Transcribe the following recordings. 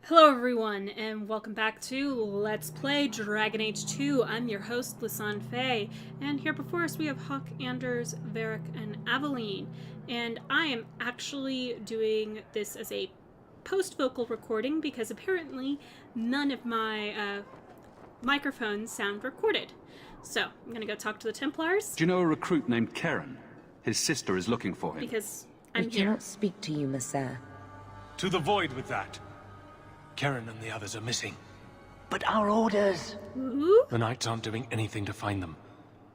Hello everyone, and welcome back to Let's Play Dragon Age 2. I'm your host, Lisanne Faye, and here before us we have Hawk, Anders, Varric, and Aveline. And I am actually doing this as a post-vocal recording because apparently none of my microphones sound recorded. So, I'm gonna go talk to the Templars. Do you know a recruit named Karen? His sister is looking for him. Because I'm We here. cannot speak to you, Messer. To the void with that. Karen and the others are missing. But our orders... Ooh, The Knights aren't doing anything to find them.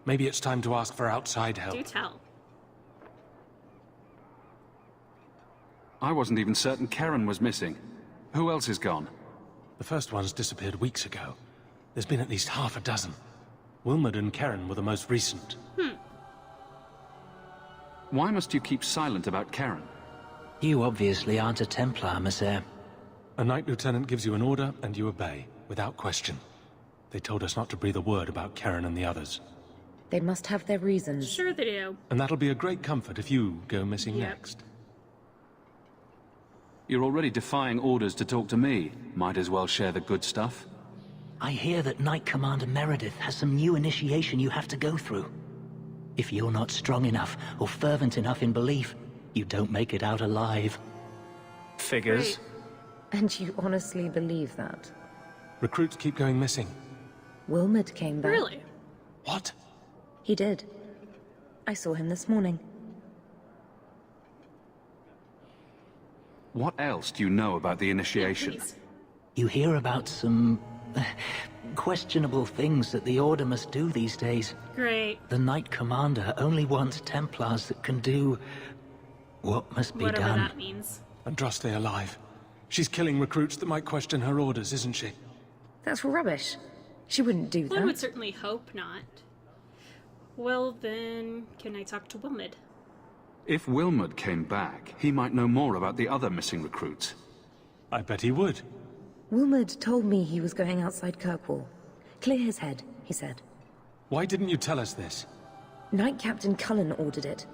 Maybe it's time to ask for outside help. do tell. I wasn't even certain Karen was missing. Who else is gone? The first ones disappeared weeks ago. There's been at least half a dozen. Wilmot and Karen were the most recent. Why must you keep silent about Karen? You obviously aren't a Templar, Messer. A Knight Lieutenant gives you an order and you obey, without question. They told us not to breathe a word about Karen and the others. They must have their reasons. Sure they do. And that'll be a great comfort if you go missing Yep. next. You're already defying orders to talk to me. Might as well share the good stuff. I hear that Knight Commander Meredith has some new initiation you have to go through. If you're not strong enough or fervent enough in belief, you don't make it out alive. Figures. Great. And you honestly believe that? Recruits keep going missing. Wilmot came back. Really? What? He did. I saw him this morning. What else do you know about the initiation? Please. You hear about some... questionable things that the Order must do these days. Great. The Knight Commander only wants Templars that can do... what must be Whatever done. that means. Andraste alive. She's killing recruits that might question her orders, isn't she? That's rubbish. She wouldn't do Well, I would that. certainly hope not. Well, then, can I talk to Wilmot? If Wilmot came back, he might know more about the other missing recruits. I bet he would. Wilmot told me he was going outside Kirkwall. Clear his head, he said. Why didn't you tell us this? Knight Captain Cullen ordered it,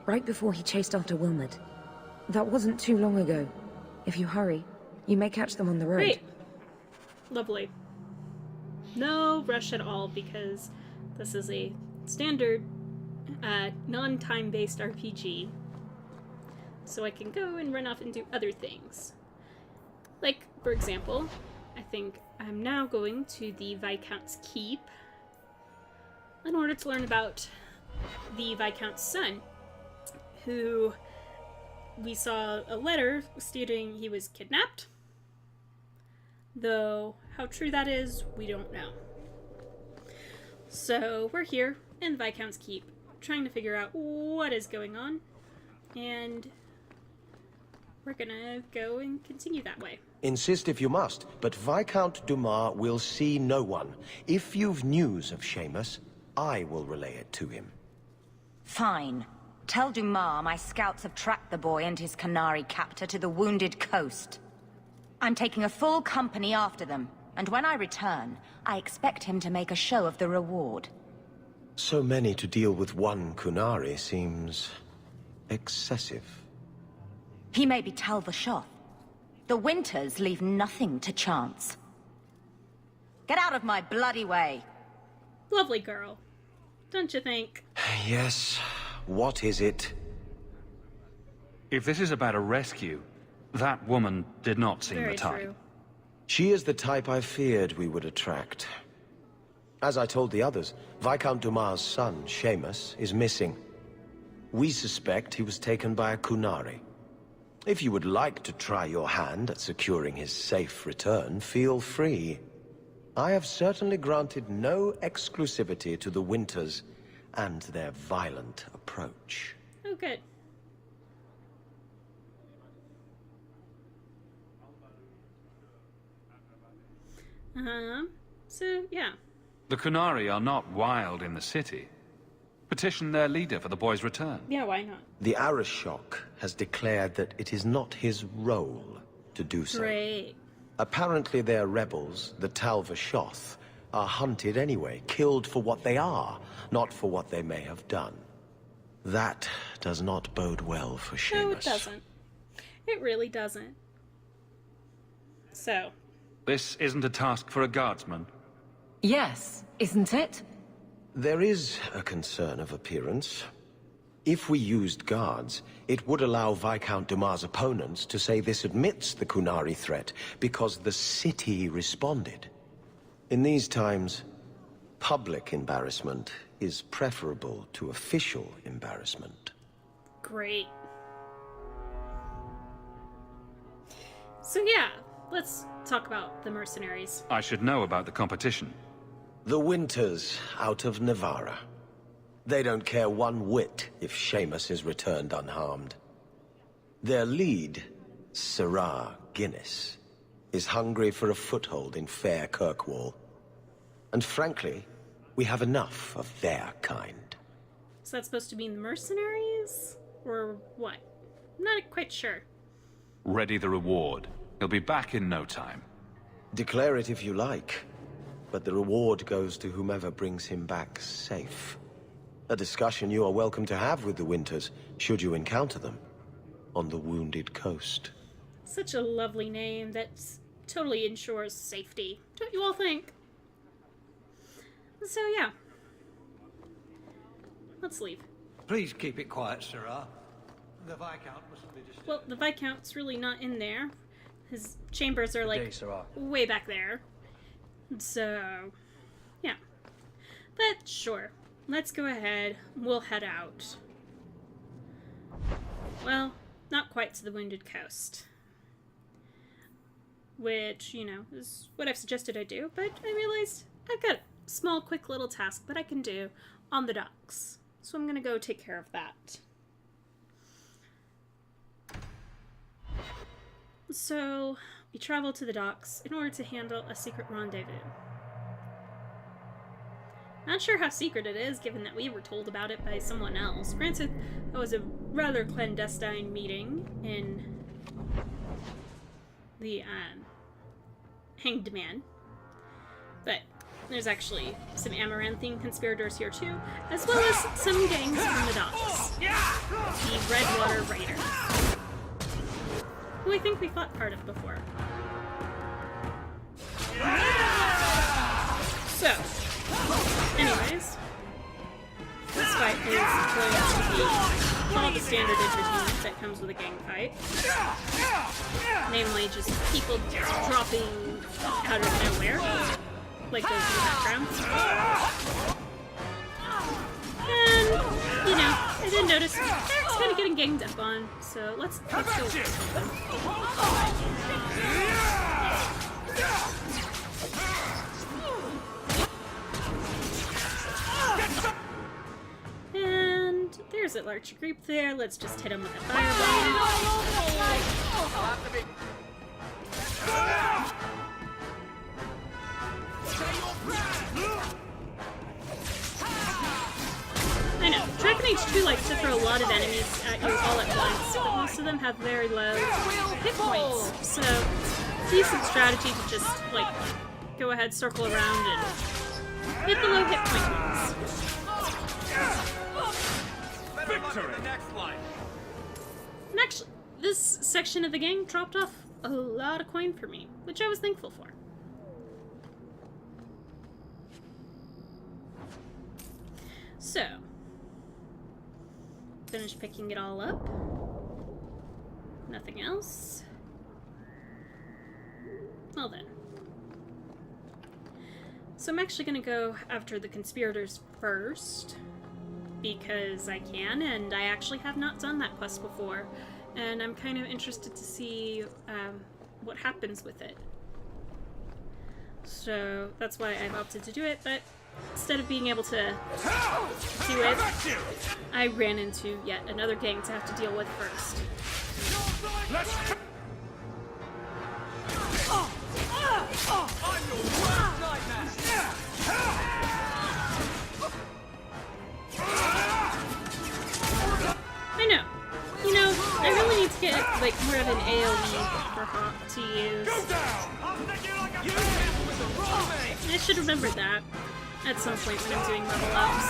right before he chased after Wilmot. That wasn't too long ago. If you hurry, you may catch them on the road. Great. Lovely. No rush at all, because this is a standard, non-time-based RPG. So I can go and run off and do other things. Like, for example, I think I'm now going to the Viscount's Keep in order to learn about the Viscount's son, who we saw a letter stating he was kidnapped. Though, how true that is, we don't know. So, we're here in the Viscount's Keep, trying to figure out what is going on, and we're gonna go and continue that way. Insist if you must, but Viscount Dumas will see no one. If you've news of Seamus, I will relay it to him. Fine. Tell Dumas my scouts have tracked the boy and his Canary captor to the Wounded Coast. I'm taking a full company after them, and when I return, I expect him to make a show of the reward. So many to deal with one Kunari seems... excessive. He may be Talvashoth. The Winters leave nothing to chance. Get out of my bloody way! Lovely girl, don't you think? Yes, what is it? If this is about a rescue, that woman did not seem Very the type. true. She is the type I feared we would attract. As I told the others, Viscount Dumas' son, Seamus, is missing. We suspect he was taken by a Kunari. If you would like to try your hand at securing his safe return, feel free. I have certainly granted no exclusivity to the Winters and their violent approach. Oh, good. So, yeah. The Kunari are not wild in the city. Petition their leader for the boy's return. Yeah, why not? The Arishok has declared that it is not his role to do so. Great. Apparently their rebels, the Talvashoth, are hunted anyway, killed for what they are, not for what they may have done. That does not bode well for Seamus. No, it doesn't. It really doesn't. So. This isn't a task for a guardsman. Yes, isn't it? There is a concern of appearance. If we used guards, it would allow Viscount Dumas' opponents to say this admits the Qunari threat, because the city responded. In these times, public embarrassment is preferable to official embarrassment. Great. So yeah, let's talk about the mercenaries. I should know about the competition. The Winters out of Navarra. They don't care one whit if Seamus is returned unharmed. Their lead, Sirrah Guinness, is hungry for a foothold in fair Kirkwall. And frankly, we have enough of their kind. Is that supposed to mean the mercenaries? Or what? I'm not quite sure. Ready the reward. He'll be back in no time. Declare it if you like, but the reward goes to whomever brings him back safe. A discussion you are welcome to have with the Winters, should you encounter them, on the Wounded Coast. Such a lovely name that totally ensures safety, don't you all think? So yeah. Let's leave. Please keep it quiet, Sirrah. The Viscount mustn't be disturbed. Well, the Viscount's really not in there. His chambers are like way back there. So, yeah. But sure, let's go ahead. We'll head out. Well, not quite to the Wounded Coast. Which, you know, is what I've suggested I do, but I realized I've got a small, quick little task that I can do on the docks. So I'm gonna go take care of that. So, we travel to the docks in order to handle a secret rendezvous. Not sure how secret it is, given that we were told about it by someone else. Granted, it was a rather clandestine meeting in the Hanged Man. But there's actually some Amaranthine conspirators here too, as well as some gangs from the docks. The Redwater Raiders, who I think we fought part of before. So, anyways, this fight is going to be called the standard entertainment that comes with a gang fight. Namely, just people dropping out of nowhere, like those in the background. And, you know, I did notice Eric's kind of getting ganged up on, so let's go with something. And there's a large group there. Let's just hit him with a fireball. I know, Dragon Age 2 likes to throw a lot of enemies at you all at once, but most of them have very low hit points, so decent strategy to just, like, go ahead, circle around, and hit the low hit point ones. Victory! And actually, this section of the game dropped off a lot of coin for me, which I was thankful for. So, finish picking it all up. Nothing else. Well then. So I'm actually going to go after the conspirators first, because I can, and I actually have not done that quest before, and I'm kind of interested to see what happens with it. So that's why I've opted to do it, but instead of being able to do it, I ran into yet another gang to have to deal with first. I know. You know, I really need to get like more of an AoE for Hawk to use. I should remember that at some point when I'm doing level ups.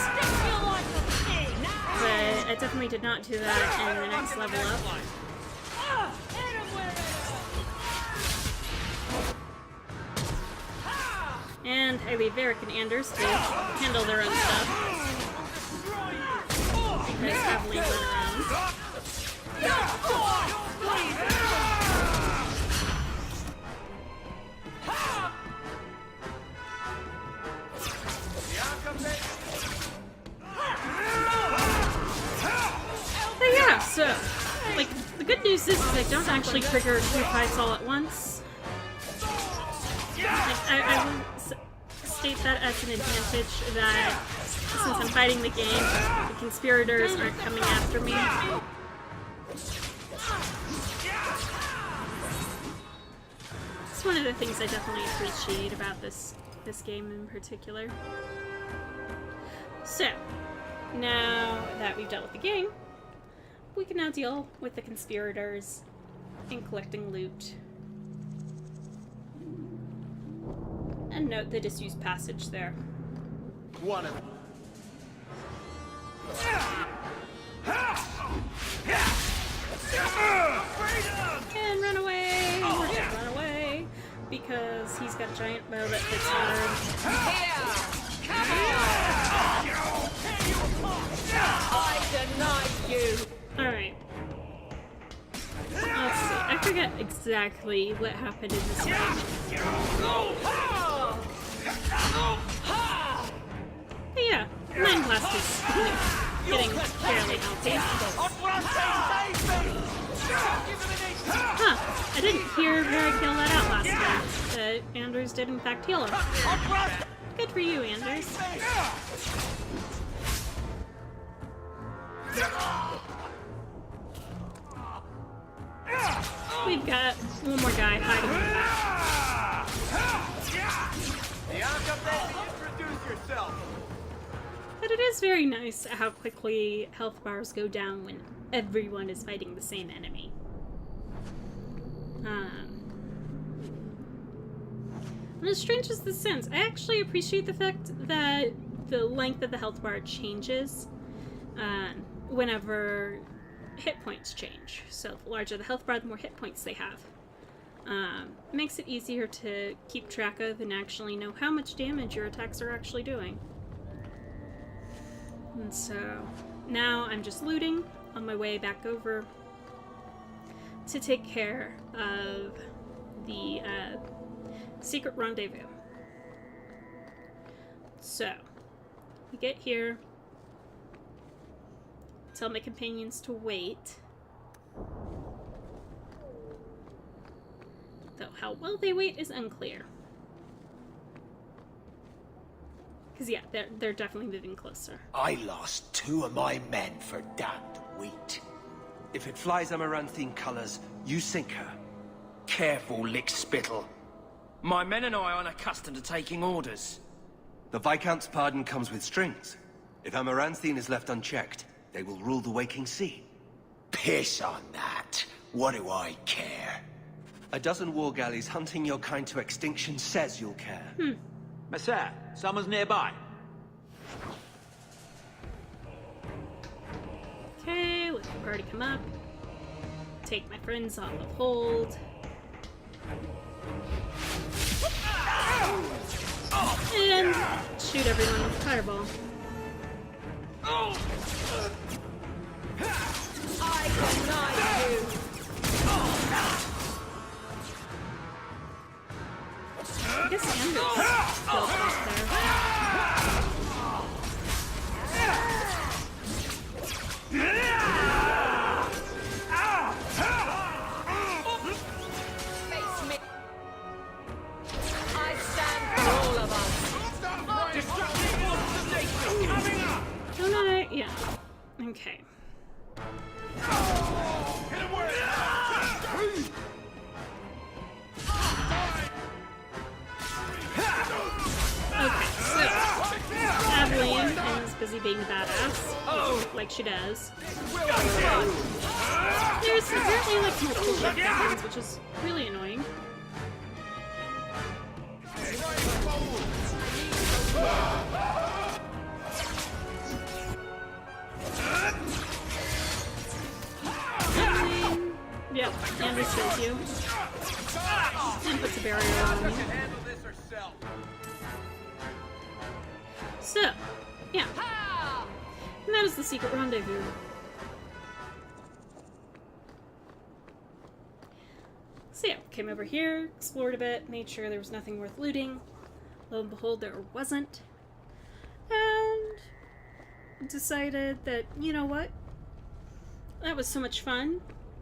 But I definitely did not do that in the next level up. And I leave Varric and Anders to handle their own stuff. Because Aveline went around. But yeah, so, like, the good news is I don't actually trigger 2 fights all at once. Like, I will state that as an advantage that since I'm fighting the game, the conspirators aren't coming after me. It's one of the things I definitely appreciate about this game in particular. So, now that we've dealt with the game, we can now deal with the conspirators and collecting loot. And note the disused passage there. One of them. And run away! Run away! Because he's got a giant bow that hits hard. I deny you! Alright. Let's see. I forget exactly what happened in this fight. But yeah, Mind Blast is getting fairly healthy. Huh. I didn't hear Varric heal that out last time. But Anders did in fact heal him. Good for you, Anders. We've got one more guy hiding in the back. But it is very nice how quickly health bars go down when everyone is fighting the same enemy. And as strange as this sounds, I actually appreciate the fact that the length of the health bar changes whenever hit points change. So the larger the health bar, the more hit points they have. Makes it easier to keep track of and actually know how much damage your attacks are actually doing. And so now I'm just looting on my way back over to take care of the secret rendezvous. So we get here, tell my companions to wait. Though how well they wait is unclear. Because yeah, they're definitely moving closer. I lost 2 of my men for damned wheat. If it flies Amaranthine colors, you sink her. Careful, lick spittle. My men and I aren't accustomed to taking orders. The Viscount's pardon comes with strings. If Amaranthine is left unchecked, they will rule the Waking Sea. Piss on that. What do I care? A dozen war galleys hunting your kind to extinction says you'll care. Messere, someone's nearby. Okay, let the party come up. Take my friends off of hold. And shoot everyone with a fireball. I deny you! I guess Anders still back there. Face me! I stand for all of us! Don't I? Yeah. Okay. Okay, so Aveline is busy being a badass, like she does. There's apparently like multiple shift weapons, which is really annoying. Yep, Anders kills you. And puts a barrier on me. So, yeah. And that is the secret rendezvous. So yeah, came over here, explored a bit, made sure there was nothing worth looting. Lo and behold, there wasn't. And decided that, you know what? That was so much fun,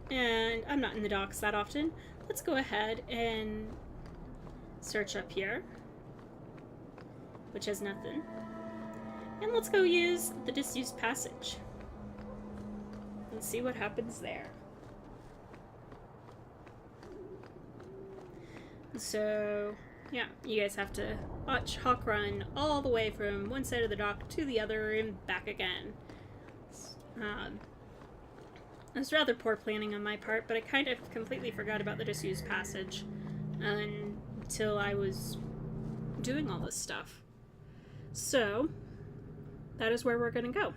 and I'm not in the docks that often. Let's go ahead and search up here, which has nothing. And let's go use the disused passage and see what happens there. So, yeah, you guys have to watch Hawk run all the way from one side of the dock to the other and back again. It was rather poor planning on my part, but I kind of completely forgot about the disused passage until I was doing all this stuff. So, that is where we're going to go.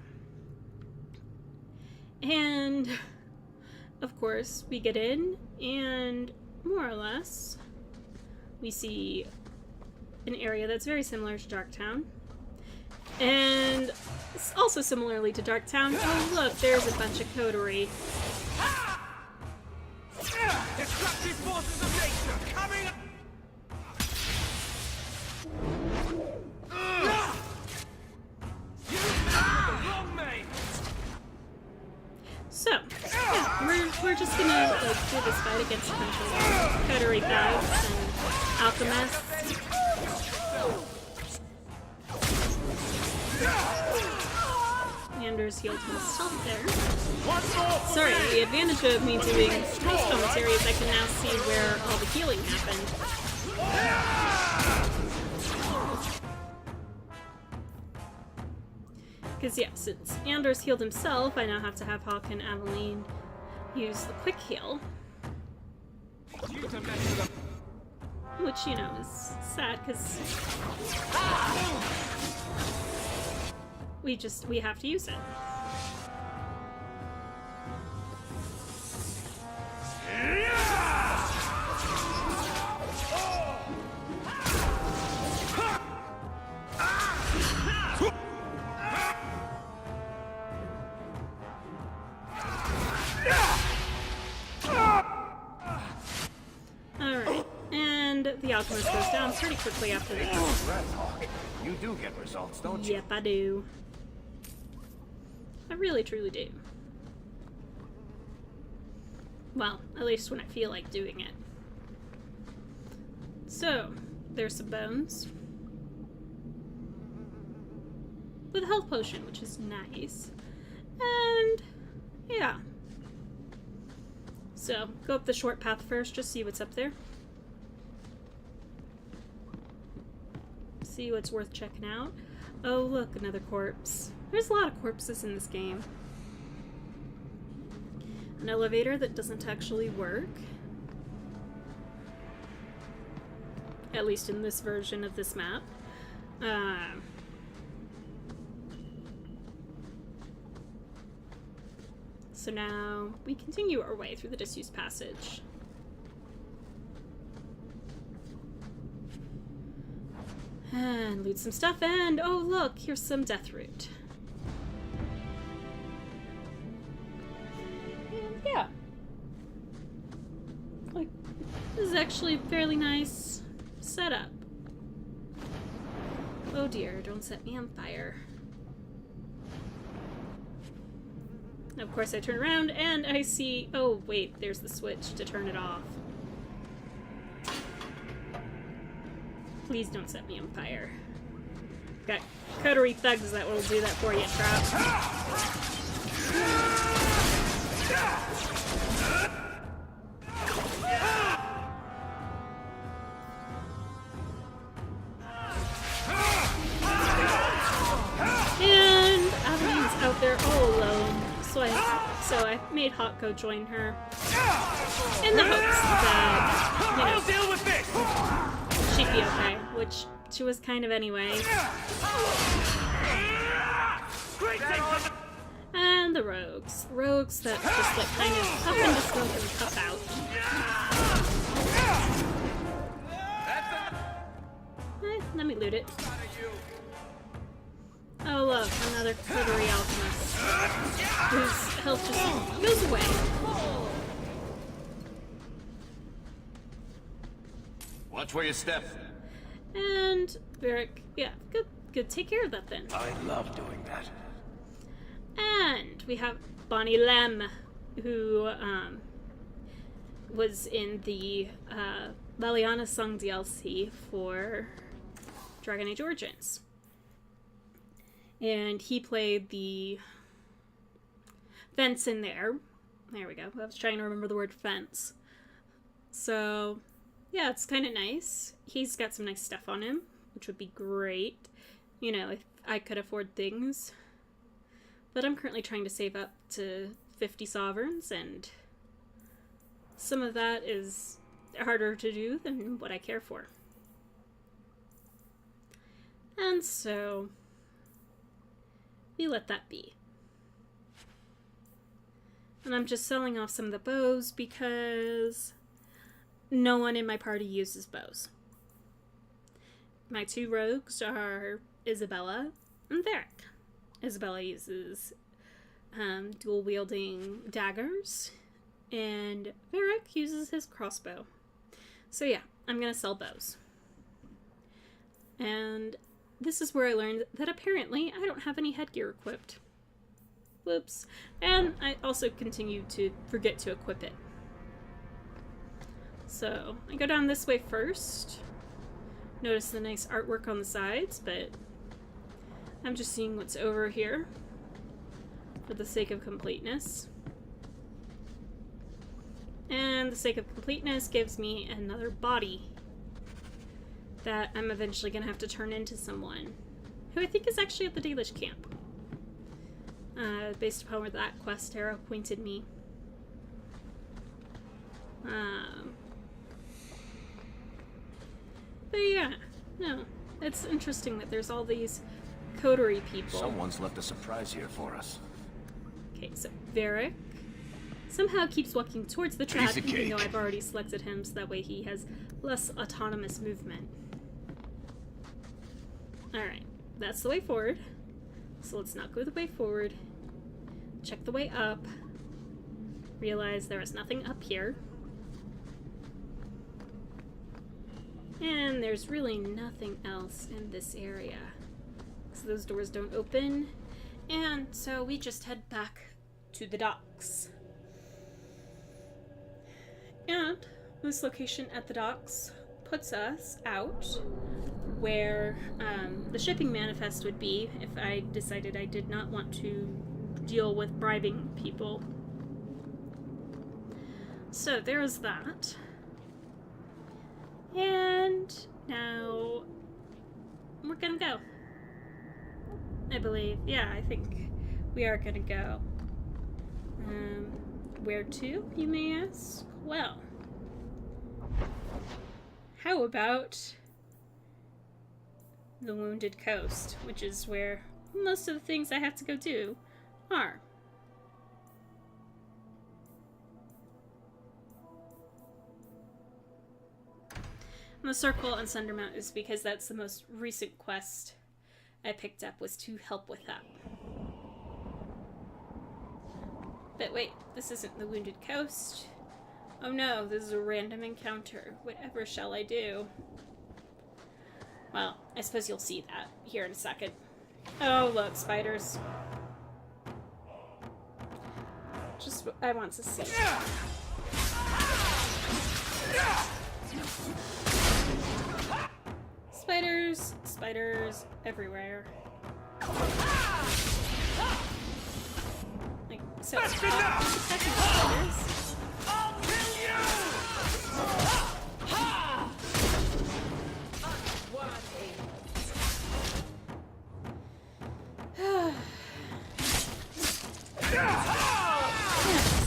And, of course, we get in, and more or less, we see an area that's very similar to Darktown. And also similarly to Darktown, oh look, there's a bunch of coterie. Destructive forces of nature coming! So, yeah, we're just gonna like do this fight against a bunch of coterie thugs and alchemists. Anders healed himself there. Sorry, the advantage of me doing house commentary is I can now see where all the healing happened. Because yeah, since Anders healed himself, I now have to have Hawk and Aveline use the quick heal. Which, you know, is sad because we have to use it. Alright, and the alchemist goes down pretty quickly after that. You do get results, don't you? Yep, I do. I really, truly do. Well, at least when I feel like doing it. So, there's some bones. With a health potion, which is nice. And, yeah. So, go up the short path first, just see what's up there. See what's worth checking out. Oh, look, another corpse. There's a lot of corpses in this game. An elevator that doesn't actually work. At least in this version of this map. So now we continue our way through the disused passage. And loot some stuff, and oh look, here's some death root. And yeah. Like, this is actually a fairly nice setup. Oh dear, don't set me on fire. Of course I turn around and I see, oh wait, there's the switch to turn it off. Please don't set me on fire. Got coterie thugs that will do that for you, Trap. And Aveline's out there all alone, so I made Hawk go join her in the hopes that, you know, deal with this. she'd be okay, which she was kind of anyway. And the rogues. Rogues that just like kind of puff into smoke and puff out. Let me loot it. look, another coterie alchemist whose health just goes away. Watch where you step. And Varric, yeah, good. Take care of that then. I love doing that. And we have Bonnie Lem, who was in the Laliana Song DLC for Dragon Age Origins. And he played the fence in there. There we go. I was trying to remember the word fence. So, yeah, it's kind of nice. He's got some nice stuff on him, which would be great, you know, if I could afford things. But I'm currently trying to save up to 50 sovereigns, and some of that is harder to do than what I care for. And so we let that be. And I'm just selling off some of the bows because no one in my party uses bows. My two rogues are Isabella and Varric. Isabella uses dual-wielding daggers, and Varric uses his crossbow. So yeah, I'm gonna sell bows. And this is where I learned that apparently I don't have any headgear equipped. Whoops. And I also continue to forget to equip it. So I go down this way first. Notice the nice artwork on the sides, but I'm just seeing what's over here for the sake of completeness. And the sake of completeness gives me another body that I'm eventually going to have to turn into someone who I think is actually at the Dalish camp. Based upon where that quest arrow pointed me. But yeah, no. It's interesting that there's all these coterie people. Someone's left a surprise here for us. Okay, so Varric somehow keeps walking towards the trap, even though I've already selected him, so that way he has less autonomous movement. Alright, that's the way forward. So let's not go the way forward. Check the way up. Realize there is nothing up here. And there's really nothing else in this area. So those doors don't open. And so we just head back to the docks. And this location at the docks puts us out where the shipping manifest would be if I decided I did not want to deal with bribing people. So there's that. And now we're gonna go. I believe. Yeah, I think we are gonna go. Where to, you may ask? Well, how about the Wounded Coast, which is where most of the things I have to go do are. And the circle on Sundermount is because that's the most recent quest I picked up, was to help with that. But wait, this isn't the Wounded Coast. Oh no, this is a random encounter. Whatever shall I do? Well, I suppose you'll see that here in a second. Oh, look, spiders. Just what I want to see. Spiders, spiders everywhere. Like, so spiders. I'll kill you!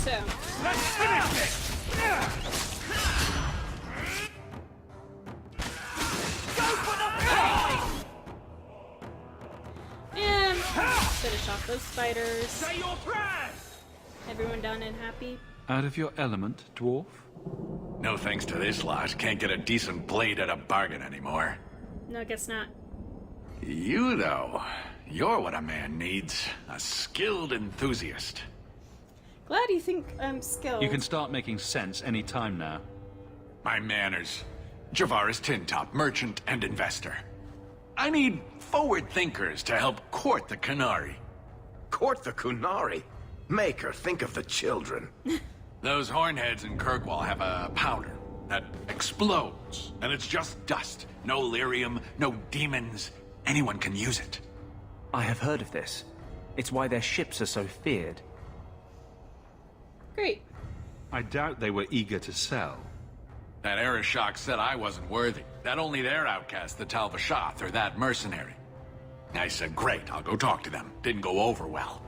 So, let's finish this! Go for the fight! And finish off those spiders. Say your prayers! Everyone done and happy? Out of your element, dwarf? No thanks to this lot. Can't get a decent blade at a bargain anymore. No, I guess not. You, though. You're what a man needs. A skilled enthusiast. Glad you think I'm skilled. You can start making sense any time now. My manners. Javaris Tintop, merchant and investor. I need forward thinkers to help court the Qunari. Court the Qunari? Maker, think of the children. Those hornheads in Kirkwall have a powder that explodes, and it's just dust. No lyrium, no demons. Anyone can use it. I have heard of this. It's why their ships are so feared. Great. I doubt they were eager to sell. That Arishok said I wasn't worthy. That only their outcast, the Tal-Vashoth, or that mercenary. I said, great, I'll go talk to them. Didn't go over well.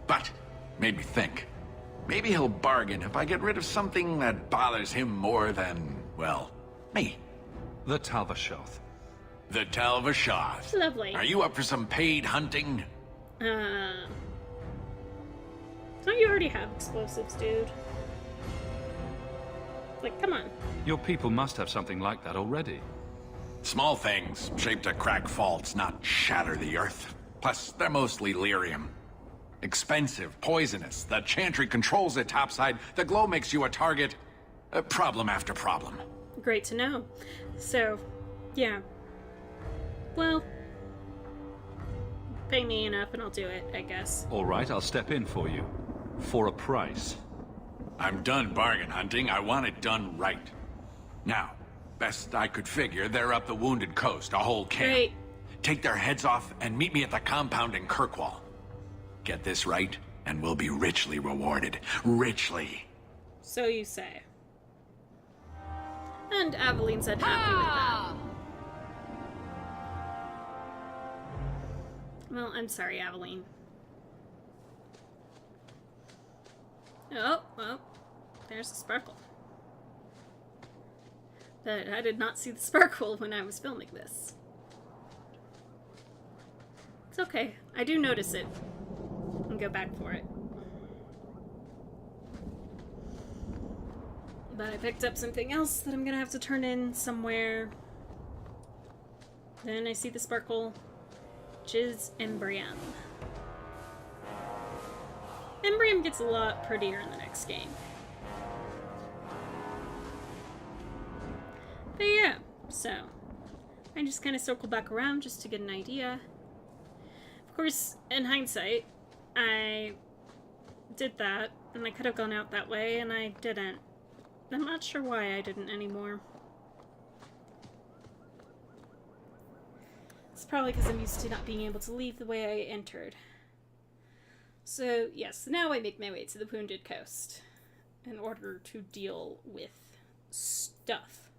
But, made me think. Maybe he'll bargain if I get rid of something that bothers him more than, well, me. The Tal-Vashoth. The Tal-Vashoth. Lovely. Are you up for some paid hunting? Don't you already have explosives, dude? Like, come on. Your people must have something like that already. Small things, shaped to crack faults, not shatter the earth. Plus, they're mostly lyrium. Expensive, poisonous. The Chantry controls it topside. The glow makes you a target. Problem after problem. Great to know. So, yeah. Well, pay me enough and I'll do it, I guess. All right, I'll step in for you. For a price. I'm done bargain hunting. I want it done right. Now, best I could figure, they're up the Wounded Coast, a whole camp. Great. Take their heads off and meet me at the compound in Kirkwall. Get this right, and we'll be richly rewarded. Richly. So you say. And Aveline said happy with that. Well, I'm sorry, Aveline. Oh, well, there's a sparkle. But I did not see the sparkle when I was filming this. It's okay. I do notice it. And go back for it. But I picked up something else that I'm gonna have to turn in somewhere. Then I see the sparkle. Which is Embrium. Embrium gets a lot prettier in the next game. But yeah, so I just kind of circle back around just to get an idea. Of course, in hindsight, I did that, and I could have gone out that way, and I didn't. I'm not sure why I didn't anymore. It's probably because I'm used to not being able to leave the way I entered. So, yes, now I make my way to the Wounded Coast in order to deal with stuff.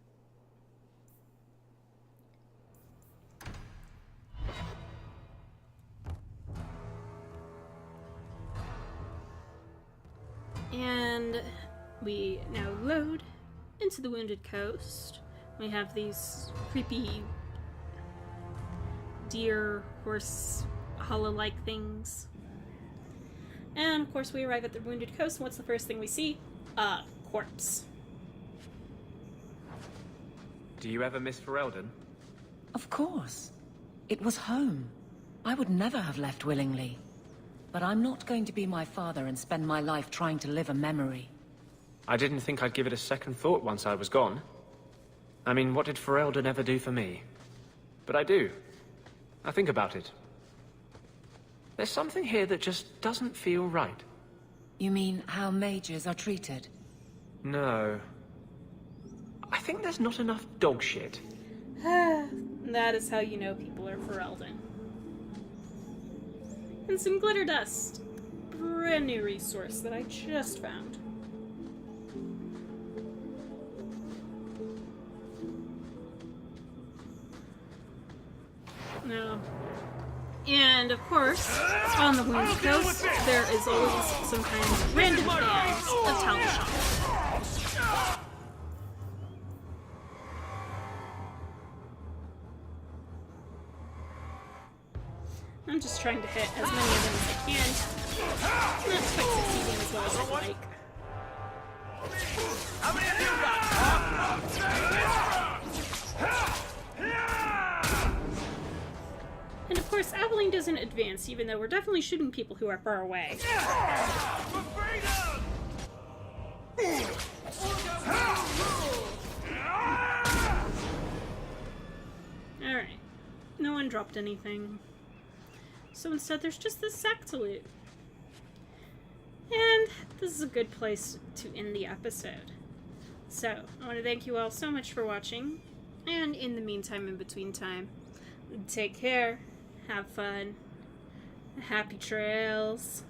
And we now load into the Wounded Coast. We have these creepy deer, horse, hollow-like things. And, of course, we arrive at the Wounded Coast. What's the first thing we see? A corpse. Do you ever miss Ferelden? Of course. It was home. I would never have left willingly. But I'm not going to be my father and spend my life trying to live a memory. I didn't think I'd give it a second thought once I was gone. I mean, what did Ferelden ever do for me? But I do. I think about it. There's something here that just doesn't feel right. You mean how mages are treated? No. I think there's not enough dog shit. That is how you know people are Ferelden. And some glitter dust. Brand new resource that I just found. No. And of course, on the Wounded Coast, there is always some kind of random bands of Tal-Vashoth. I'm just trying to hit as many of them as I can. I'm not quite succeeding as well as I'd like. How many of you got? And of course, Aveline doesn't advance, even though we're definitely shooting people who are far away. Alright. No one dropped anything. So instead, there's just this sack to loot. And this is a good place to end the episode. So, I want to thank you all so much for watching. And in the meantime, in between time, take care. Have fun. Happy trails.